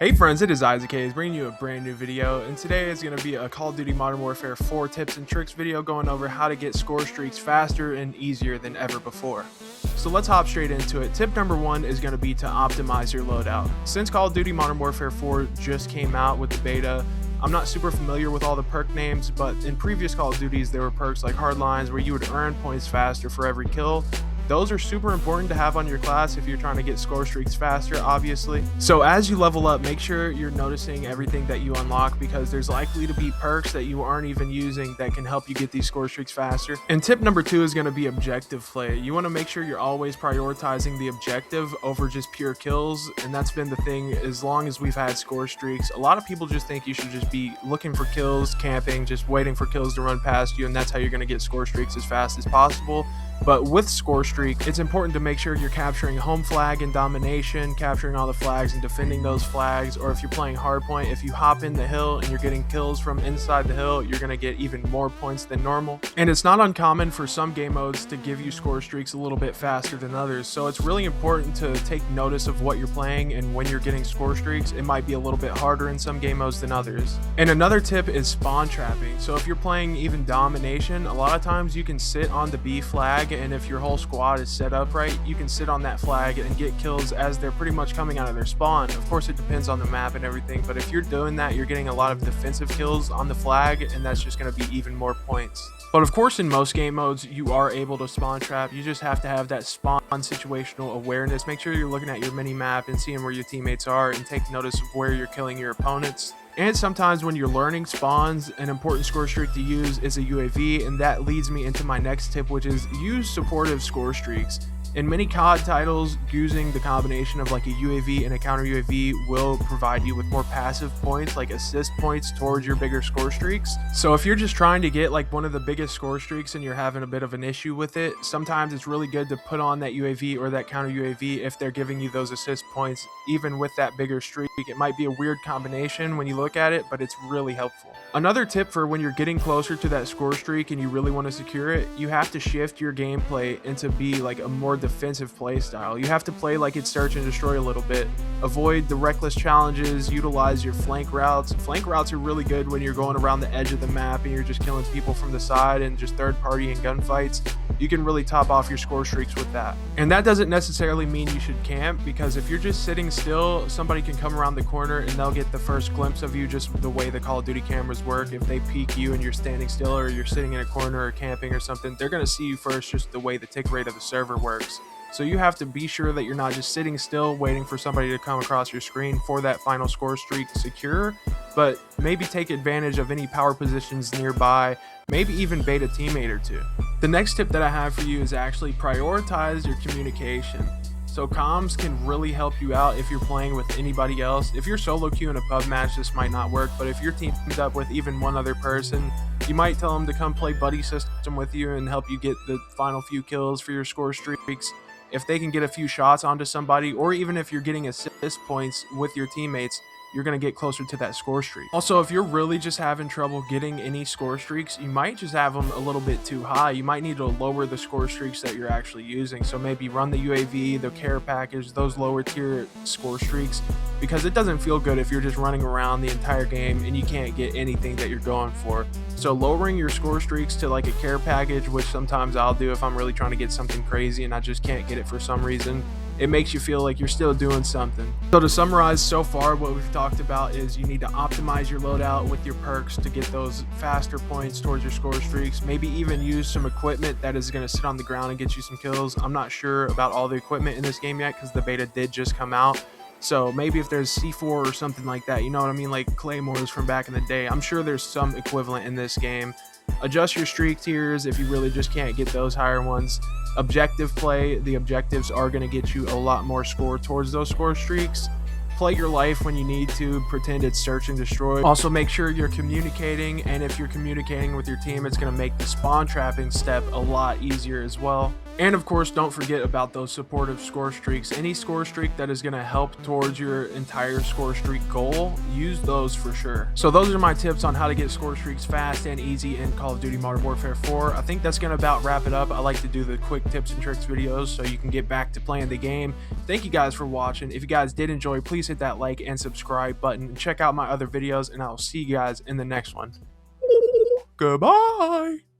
Hey friends, it is Isaac Hayes bringing you a brand new video, and today is going to be a Call of Duty Modern Warfare 4 tips and tricks video going over how to get score streaks faster and easier than ever before. So let's hop straight into it. Tip number one is going to be to optimize your loadout. Since Call of Duty Modern Warfare 4 just came out with the beta, I'm not super familiar with all the perk names, but in previous Call of Duties there were perks like Hardlines where you would earn points faster for every kill. Those are super important to have on your class if you're trying to get score streaks faster, obviously. So as you level up, make sure you're noticing everything that you unlock, because there's likely to be perks that you aren't even using that can help you get these score streaks faster. And tip number two is going to be objective play. You want to make sure you're always prioritizing the objective over just pure kills, and that's been the thing as long as we've had score streaks. A lot of people just think you should just be looking for kills, camping, just waiting for kills to run past you, and that's how you're going to get score streaks as fast as possible. But with score streak, it's important to make sure you're capturing home flag and domination, capturing all the flags and defending those flags. Or if you're playing hardpoint, if you hop in the hill and you're getting kills from inside the hill, you're going to get even more points than normal. And it's not uncommon for some game modes to give you score streaks a little bit faster than others. So it's really important to take notice of what you're playing, and when you're getting score streaks, it might be a little bit harder in some game modes than others. And another tip is spawn trapping. So if you're playing even domination, a lot of times you can sit on the B flag, and if your whole squad is set up right, you can sit on that flag and get kills as they're pretty much coming out of their spawn. Of course, it depends on the map and everything, but if you're doing that, you're getting a lot of defensive kills on the flag, and that's just going to be even more points. But of course, in most game modes, you are able to spawn trap. You just have to have that spawn situational awareness. Make sure you're looking at your mini map and seeing where your teammates are, and take notice of where you're killing your opponents. And sometimes when you're learning spawns, an important score streak to use is a UAV, and that leads me into my next tip, which is use supportive score streaks. In many COD titles, using the combination of like a UAV and a counter UAV will provide you with more passive points, like assist points towards your bigger score streaks. So if you're just trying to get like one of the biggest score streaks and you're having a bit of an issue with it, sometimes it's really good to put on that UAV or that counter UAV if they're giving you those assist points, even with that bigger streak. It might be a weird combination when you look at it, but it's really helpful. Another tip for when you're getting closer to that score streak and you really want to secure it, you have to shift your gameplay into be like a more defensive play style. You have to play like it's search and destroy a little bit. Avoid the reckless challenges, utilize your flank routes. Flank routes are really good when you're going around the edge of the map and you're just killing people from the side and just third party and gunfights. You can really top off your score streaks with that. And that doesn't necessarily mean you should camp, because if you're just sitting still, somebody can come around the corner and they'll get the first glimpse of you, just the way the Call of Duty cameras work. If they peek you and you're standing still, or you're sitting in a corner or camping or something, they're going to see you first, just the way the tick rate of the server works. So you have to be sure that you're not just sitting still waiting for somebody to come across your screen for that final score streak to secure, but maybe take advantage of any power positions nearby, maybe even bait a teammate or two. The next tip that I have for you is actually prioritize your communication. So comms can really help you out if you're playing with anybody else. If you're solo queue in a pub match, this might not work, but if you're teamed up with even one other person, you might tell them to come play buddy system with you and help you get the final few kills for your score streaks. If they can get a few shots onto somebody, or even if you're getting assist points with your teammates, you're going to get closer to that score streak. Also, if you're really just having trouble getting any score streaks, you might just have them a little bit too high. You might need to lower the score streaks that you're actually using. So maybe run the UAV, the care package, those lower tier score streaks, because it doesn't feel good if you're just running around the entire game and you can't get anything that you're going for. So lowering your score streaks to like a care package, which sometimes I'll do if I'm really trying to get something crazy and I just can't get it for some reason, it makes you feel like you're still doing something. So to summarize so far, what we've talked about is you need to optimize your loadout with your perks to get those faster points towards your score streaks. Maybe even use some equipment that is going to sit on the ground and get you some kills. I'm not sure about all the equipment in this game yet, because the beta did just come out. So maybe if there's C4 or something like that, you know what I mean, like claymores from back in the day, I'm sure there's some equivalent in this game. Adjust your streak tiers if you really just can't get those higher ones. Objective play, the objectives are going to get you a lot more score towards those score streaks. Play your life when you need to, pretend it's search and destroy. Also make sure you're communicating, and if you're communicating with your team, it's going to make the spawn trapping step a lot easier as well. And of course, don't forget about those supportive score streaks. Any score streak that is going to help towards your entire score streak goal, use those for sure. So those are my tips on how to get score streaks fast and easy in Call of Duty Modern Warfare 4. I think that's going to about wrap it up. I like to do the quick tips and tricks videos so you can get back to playing the game. Thank you guys for watching. If you guys did enjoy, please hit that like and subscribe button and check out my other videos, and I'll see you guys in the next one. Goodbye.